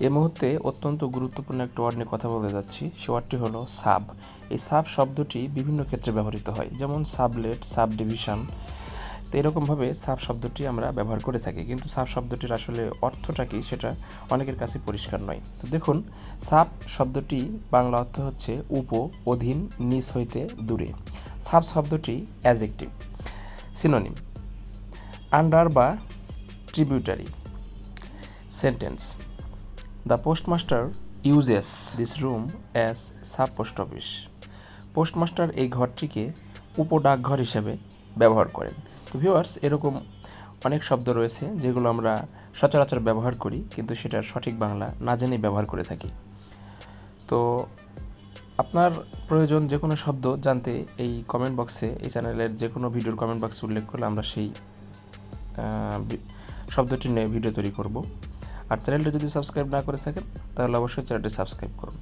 এই মুহূর্তে অত্যন্ত গুরুত্বপূর্ণ একটা ওয়ার্ড নিয়ে কথা বলতে যাচ্ছি। সে ওয়ার্ডটি হলো সাব। এই সাব শব্দটি বিভিন্ন ক্ষেত্রে ব্যবহৃত হয়, যেমন সাবলেট, সাব ডিভিশন। তো এরকমভাবে সাব শব্দটি আমরা ব্যবহার করে থাকি, কিন্তু সাব শব্দটির আসলে অর্থটা কি সেটা অনেকের কাছে পরিষ্কার নয়। তো দেখুন, সাব শব্দটি বাংলা অর্থ হচ্ছে উপ, অধীন, নিচ হইতে দূরে। সাব শব্দটি অ্যাজেক্টিভ। সিনোনিম: আন্ডার বা tributary. Sentence: the postmaster uses this room as sub post office. Postmaster এই ঘরটিকে উপডাকঘর হিসেবে ব্যবহার করেন। তো ভিউয়ার্স, এরকম অনেক শব্দ রয়েছে যেগুলো আমরা সচরাচর ব্যবহার করি, কিন্তু সেটার সঠিক বাংলা না জেনেই ব্যবহার করে থাকি। তো আপনার প্রয়োজন যে কোনো শব্দ জানতে এই কমেন্ট বক্সে, এই চ্যানেলের যে কোনো ভিডিওর কমেন্ট বক্সে উল্লেখ করলে আমরা সেই শব্দটি নিয়ে ভিডিও তৈরি করব। আর চ্যানেলটি যদি সাবস্ক্রাইব না করে থাকেন তাহলে অবশ্যই চ্যানেলটি সাবস্ক্রাইব করুন।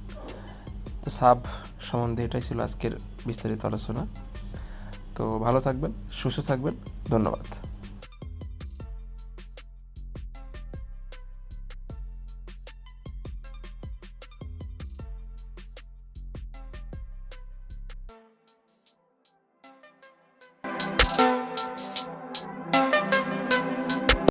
তো সাব সম্বন্ধে এটাই ছিল আজকের বিস্তারিত আলোচনা। তো ভালো থাকবেন, সুস্থ থাকবেন, ধন্যবাদ।